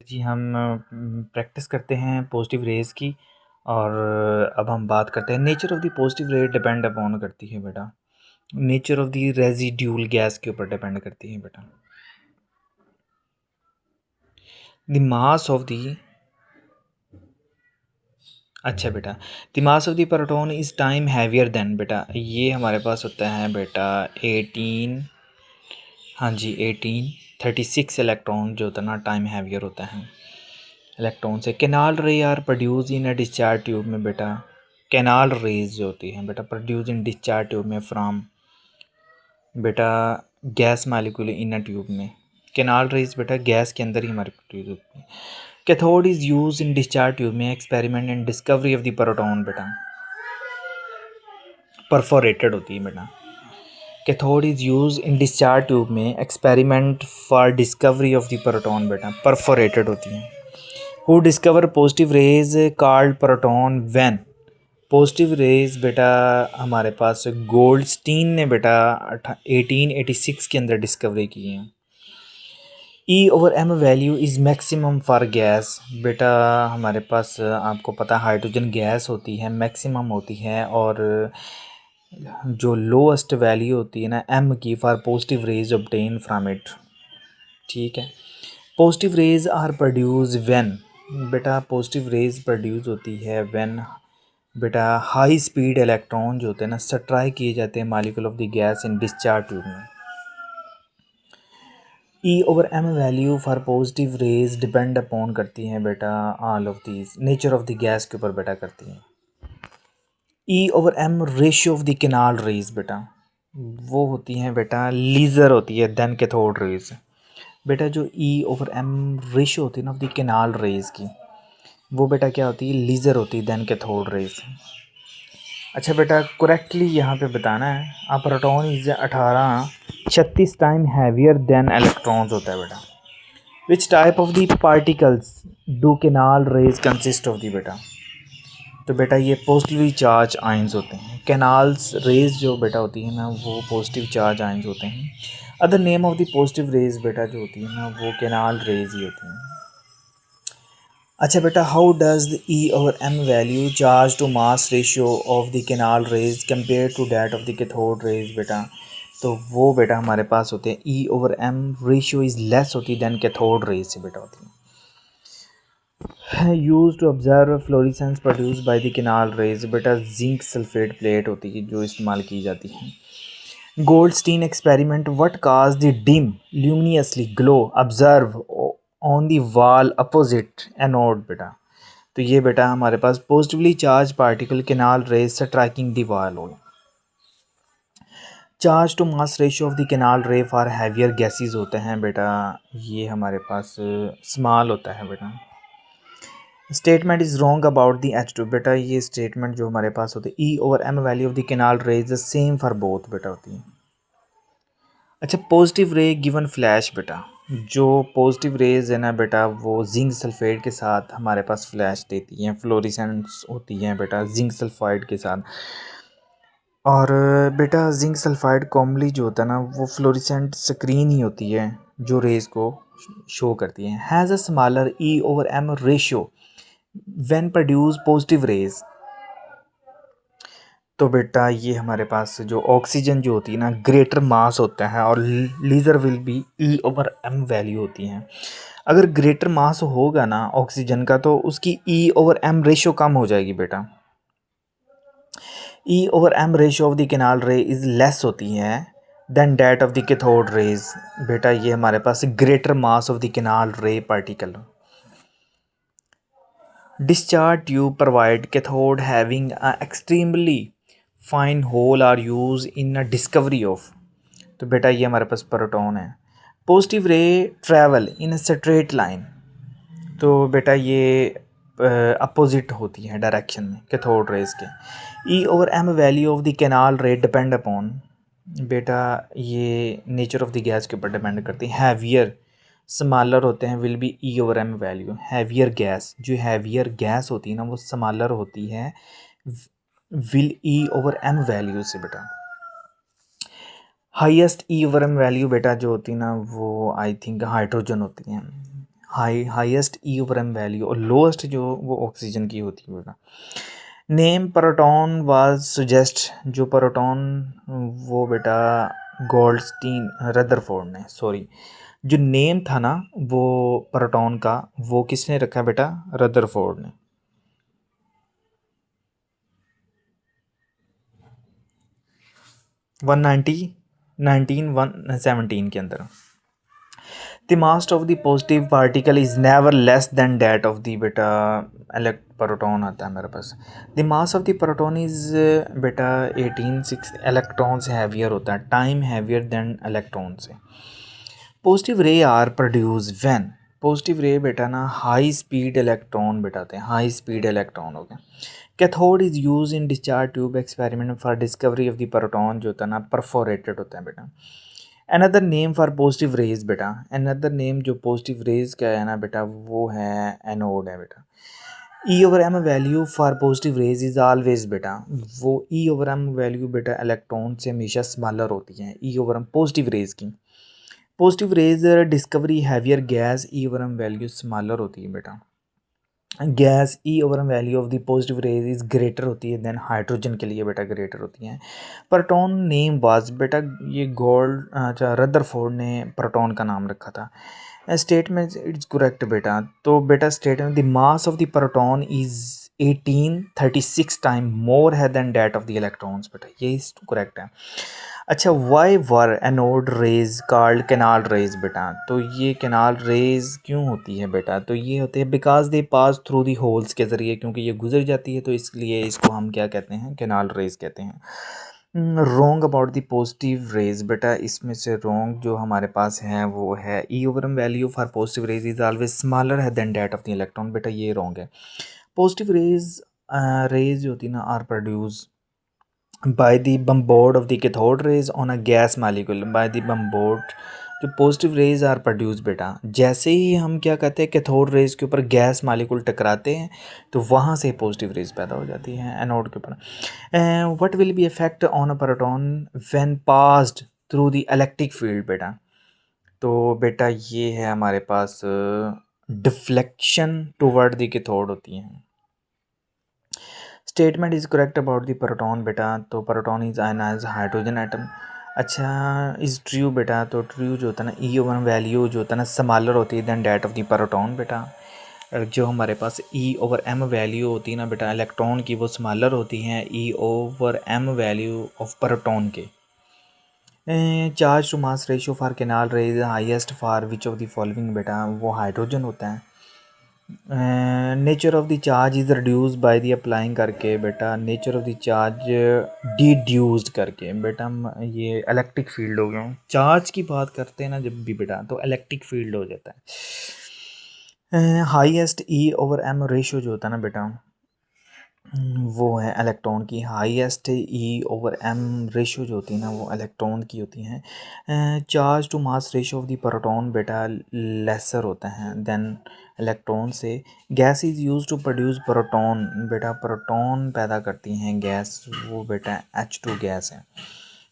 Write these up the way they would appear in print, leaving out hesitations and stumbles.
जी, हम प्रैक्टिस करते हैं पॉजिटिव रेज़ की। और अब हम बात करते हैं नेचर ऑफ़ द पॉजिटिव रे डिपेंड अपॉन करती है बेटा, नेचर ऑफ़ द रेज़िड्यूल गैस के ऊपर डिपेंड करती है बेटा। द मास ऑफ़ द अच्छा बेटा, the mass of the proton is time heavier then बेटा, ये हमारे पास होता है बेटा 18, हाँ जी 1836 इलेक्ट्रॉन जो होता है ना टाइम हैवियर होता है इलेक्ट्रॉन से। Canal ray are produce in a discharge tube में बेटा, कैनाल रेज जो होती हैं बेटा प्रोड्यूस इन डिस्चार्ज ट्यूब में फ्रॉम बेटा gas molecule in a tube में। कैनाल रेज बेटा गैस के अंदर ही हमारे प्रोड्यूस होती है। Cathode is use in discharge tube में experiment and discovery of the proton बेटा, परफोरेटेड होती है बेटा। Cathode is use in discharge tube में experiment for discovery of the proton बेटा, परफोरेटेड होती हैं। Who discover positive raise called proton when, positive rays बेटा हमारे पास गोल्डस्टीन ने बेटा 1886 के अंदर डिस्कवरी की है। E/m value is maximum for gas बेटा, हमारे पास आपको पता हाइड्रोजन गैस होती है मैक्सिमम होती है, और जो लोएस्ट वैल्यू होती है ना m की for positive rays obtain from it. ठीक है, positive rays are produce when बेटा, पॉजिटिव रेज प्रोड्यूस होती है व्हेन बेटा हाई स्पीड इलेक्ट्रॉन जो होते हैं ना सट्राई किए जाते हैं molecule of the gas in discharge tube में। E/m value for positive raise depend upon करती हैं बेटा all of these, nature of the gas के ऊपर बेटा करती हैं। E/m ratio of the canal rays बेटा, वो होती हैं बेटा लीजर होती है देन कैथोड रेज बेटा। जो E/m रेशियो होती है ना ऑफ द कैनाल रेज की, वो बेटा क्या होती है लीजर होती है देन कैथोड रेज। अच्छा बेटा करेक्टली यहाँ पे बताना है, a proton is 1836 time heavier then electrons होता है बेटा। Which type of the particles do canal raise consist of the बेटा, तो बेटा ये पॉजिटिवली चार्ज आयंस होते हैं। कैनाल्स रेज जो बेटा होती है ना वो पॉजिटिव चार्ज आयंस होते हैं। Other name of the positive rays बेटा जो होती है ना वो कैनाल रेज ही होती हैं। अच्छा बेटा, how does the E/m value charge to mass ratio of the canal rays compare to that of the cathode rays बेटा, तो वो बेटा हमारे पास होते हैं E/m रेशियो इज़ लेस होती दैन कैथोड रेज से बेटा होती है। Use to observe fluorescence produce by the canal rays बेटा, जिंक सल्फेट प्लेट होती है जो इस्तेमाल की जाती है। Goldstein experiment what cause the dim ल्यूमिनियसली glow observe on the wall opposite anode बेटा, तो ये बेटा हमारे पास positively charge particle canal rays striking the wall हो। Charge to mass ratio of the canal ray for heavier gases होते हैं बेटा, ये हमारे पास स्मॉल होता है बेटा। Statement is wrong about the H2 बेटा, ये स्टेटमेंट जो हमारे पास होती है E/m value of the canal ray is the same for both बेटा होती है। अच्छा, पॉजिटिव रे गिवन फ्लैश बेटा, जो पॉजिटिव रेज है ना बेटा वो जिंक सल्फेट के साथ हमारे पास फ्लैश देती हैं, फ्लोरिसेंस होती हैं बेटा जिंक सल्फाइड के साथ। और बेटा जिंक सल्फाइड कॉमनली जो होता है ना वो फ्लोरिसेंट स्क्रीन ही होती है जो रेज को शो करती है। Has a smaller E/m ratio when produce positive raise, तो बेटा ये हमारे पास जो ऑक्सीजन जो होती है ना ग्रेटर मास होता है और leisure will be E/m value होती हैं। अगर ग्रेटर मास होगा ना ऑक्सीजन का तो उसकी E/m रेशियो कम हो जाएगी बेटा। E/m ratio of the canal ray is less होती है than that of the cathode rays बेटा, ये हमारे पास greater mass of the canal ray particle. Discharge tube provide cathode having a extremely fine hole are use in a discovery of, तो बेटा ये हमारे पास प्रोटॉन है। Positive ray travel in a straight line, तो बेटा ये अपोजिट होती है डायरेक्शन में कैथोड रेज के। E/m value of the canal रे डिपेंड अपॉन बेटा, ये नेचर ऑफ द गैस के ऊपर डिपेंड करती है। हैवियर स्मॉलर होते हैं will be E/m value, heavier gas जो हैवियर गैस होती है ना वो स्मॉलर होती है विल E/m वैल्यू से बेटा। हाईएस्ट E/m वैल्यू बेटा जो होती है ना वो आई थिंक हाइड्रोजन होती है, highest E over M value, और लोएस्ट जो वो ऑक्सीजन की होती है बेटा। नेम प्रोटॉन वाज सुजेस्ट, जो प्रोटॉन वो बेटा गोल्डस्टीन रदरफोर्ड ने, सॉरी, जो नेम था ना वो प्रोटॉन का, वो किसने रखा बेटा? रदरफोर्ड ने। 1917 के अंदर। The mass of the positive particle is never less than that of the बेटा इलेक्ट प्रोटॉन आता है मेरे पास। The mass of the proton is बेटा 18 6 इलेक्ट्रॉन से हैवियर होता है, टाइम हैवियर देन इलेक्ट्रॉन से। Positive ray are produce when, positive ray बेटा ना हाई स्पीड इलेक्ट्रॉन बेटाते हैं, हाई स्पीड इलेक्ट्रॉन हो गया। Cathode is use in discharge tube experiment for discovery of the proton, जो होता है ना परफोरेटेड होता है बेटा। Another name for positive rays बेटा, अनदर नेम जो पॉजिटिव रेज का है ना बेटा वो है एनोड है बेटा। E over M value for positive rays is always बेटा, वो ई ओवर एम वैल्यू बेटा इलेक्ट्रॉन से हमेशा स्मॉलर होती है E over M positive raise की। Positive rays discovery heavier gas, E over M value smaller होती है बेटा। Gas E over M value of the positive rays is greater होती है देन हाइड्रोजन के लिए बेटा ग्रेटर होती हैं। प्रोटॉन नेम वाज बेटा, ये गोल्ड अच्छा रदरफोर्ड ने प्रोटॉन का नाम रखा था। स्टेटमेंट इट्स करेक्ट बेटा, तो बेटा statement the mass of the proton is 1836 time more है than that of the electrons बेटा, ये करेक्ट है। अच्छा, why were anode rays called canal rays बेटा, तो ये कैनाल रेज क्यों होती है बेटा? तो ये होते हैं because they pass through the holes के ज़रिए, क्योंकि ये गुजर जाती है तो इसलिए इसको हम क्या कहते हैं? कैनाल रेज कहते हैं। Wrong about the positive rays बेटा, इसमें से रॉन्ग जो हमारे पास है वो है E over M value for positive rays is always smaller है than that of the electron बेटा, ये रॉन्ग है। पॉजिटिव रेज रेज जो होती है ना are produce by the bombard of the cathode rays on a gas molecule, by the bombard जो positive rays are produce बेटा, जैसे ही हम क्या कहते हैं कैथोड रेज के ऊपर गैस मालिक्यूल टकराते हैं तो वहाँ से पॉजिटिव रेज पैदा हो जाती है एनोड के ऊपर। What will be effect on a proton when passed through the electric field बेटा, तो बेटा ये है हमारे पास डिफ्लेक्शन टुवर्ड द कैथोड होती हैं। Statement is correct about the proton बेटा, तो proton is ionize hydrogen atom. अच्छा, इज़ ट्रू बेटा, तो ट्रू जो होता है ना ई ओवर वैल्यू जो होता है ना स्मॉलर होती है than that of the proton बेटा। जो हमारे पास ई ओवर एम वैल्यू होती है ना बेटा इलेक्ट्रॉन की, वो स्मॉलर होती हैं E over M value of proton के। Charge to mass ratio for canal rays highest for which of the following बेटा, वो हाइड्रोजन होता है। Nature of the charge is reduce by the applying करके बेटा, nature of the charge deduced करके बेटा, ये इलेक्ट्रिक फील्ड हो गया। चार्ज की बात करते हैं ना जब भी बेटा तो इलेक्ट्रिक फील्ड हो जाता है। Highest E over M ratio जो होता है ना बेटा वो है इलेक्ट्रॉन की, highest E over M ratio जो होती है ना वो इलेक्ट्रॉन की होती हैं। Charge to mass ratio of the proton बेटा लेसर होता है देन इलेक्ट्रॉन से। Gas is use to produce proton बेटा, प्रोटॉन पैदा करती हैं गैस, वो बेटा H2 गैस है।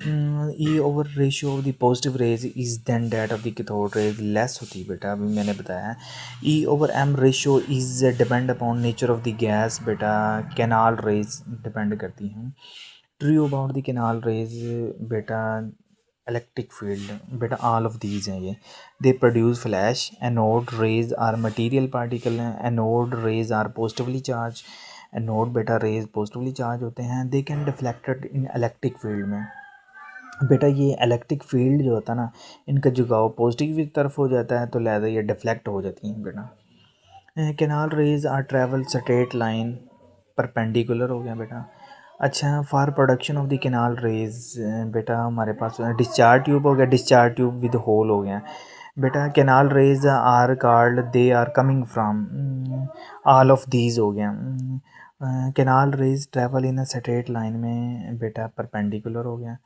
E over ratio of the positive raise is than that of the cathode rays less होती है बेटा, अभी मैंने बताया। E over M ratio is depend upon nature of the gas बेटा, कैनाल रेज डिपेंड करती हैं। True about the canal rays बेटा, इलेक्ट्रिक फील्ड बेटा ऑल ऑफ दीज हैं ये, they produce flash. Anode rays are material particle हैं, anode rays are positively charge, anode बेटा rays positively charge होते हैं। They can deflected in electric field में बेटा, ये इलेक्ट्रिक फील्ड जो होता है ना इनका झुकाव पॉजिटिव की तरफ हो जाता है तो लिहाजा ये डिफ्लेक्ट हो जाती हैं बेटा। Canal rays are travel straight line perpendicular हो गया बेटा। अच्छा, for production of the canal rays बेटा हमारे पास डिस्चार्ज ट्यूब हो गया, डिस्चार्ज ट्यूब विद होल हो गया बेटा। Canal rays are called, they are coming from, all of these हो गया। Canal rays travel in a straight line में बेटा परपेंडिकुलर हो गया।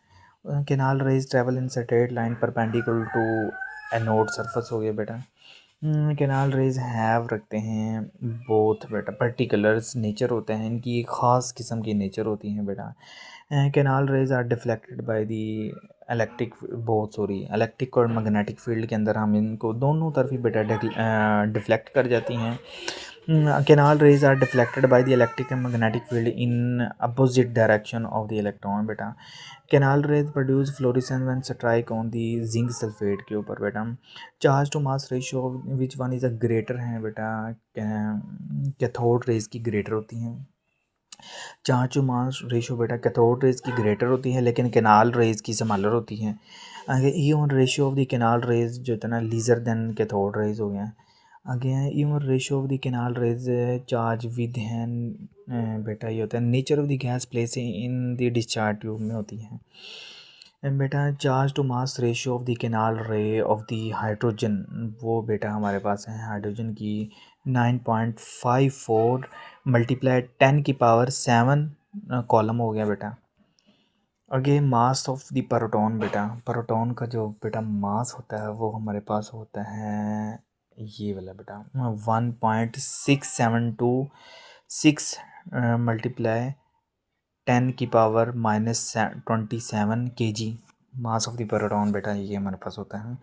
Canal rays travel in straight line perpendicular to anode surface हो गया बेटा। कैनाल रेज हैव रखते हैं बोथ बेटा, पर्टिकुलर्स नेचर होते हैं इनकी, एक ख़ास किस्म की नेचर होती हैं बेटा। Canal rays are deflected by the electric और मैग्नेटिक फील्ड के अंदर हम इनको दोनों तरफ ही बेटा डिफ्लेक्ट कर जाती हैं। Canal rays are deflected by the electric and magnetic field in opposite direction of the electron बेटा। Canal rays produce fluorescence when strike on the zinc sulphate के ऊपर बेटा। Charge to mass ratio which one is a greater है बेटा, cathode rays की greater होती हैं। Charge to mass ratio बेटा कैथोड रेज की ग्रेटर होती है, लेकिन कैनाल रेज की स्मॉलर होती है। आगे even ratio of the canal rays जो है ना लीजर देन कैथोड रेज हो गया। आगे even ratio of the canal rays charge with हैन बेटा ये होता है nature of the gas place in the discharge tube में होती है। बेटा charge to mass ratio of the canal ray of the hydrogen, वो बेटा हमारे पास है हाइड्रोजन की 9.54 मल्टीप्लाई 10 की पावर 7 कॉलम हो गया बेटा। आगे मास ऑफ द प्रोटॉन बेटा, प्रोटॉन का जो बेटा मास होता है वो हमारे पास होता है ये वाला बेटा 1.6726 मल्टीप्लाई 10 की power -27 kg mass of the proton बेटा ये हमारे पास होता है।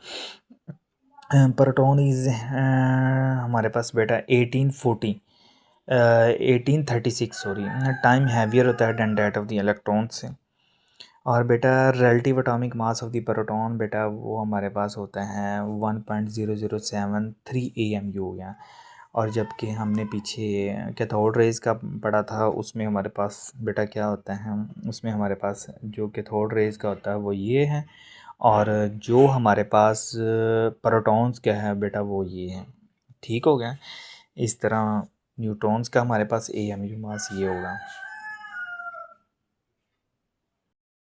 प्रोटॉन इज़ हमारे पास बेटा 1836 सॉरी टाइम हैवियर होता है than that of the electron से। और बेटा relative atomic mass of the proton बेटा वो हमारे पास होता है 1.0073 AMU हो गया। और जबकि हमने पीछे कैथोड रेज का पढ़ा था उसमें हमारे पास बेटा क्या होता है, उसमें हमारे पास जो कैथोड रेज का होता है वो ये है, और जो हमारे पास प्रोटॉन्स का है बेटा वो ये है। ठीक हो गया। इस तरह न्यूट्रॉन्स का हमारे पास AMU मास ये होगा।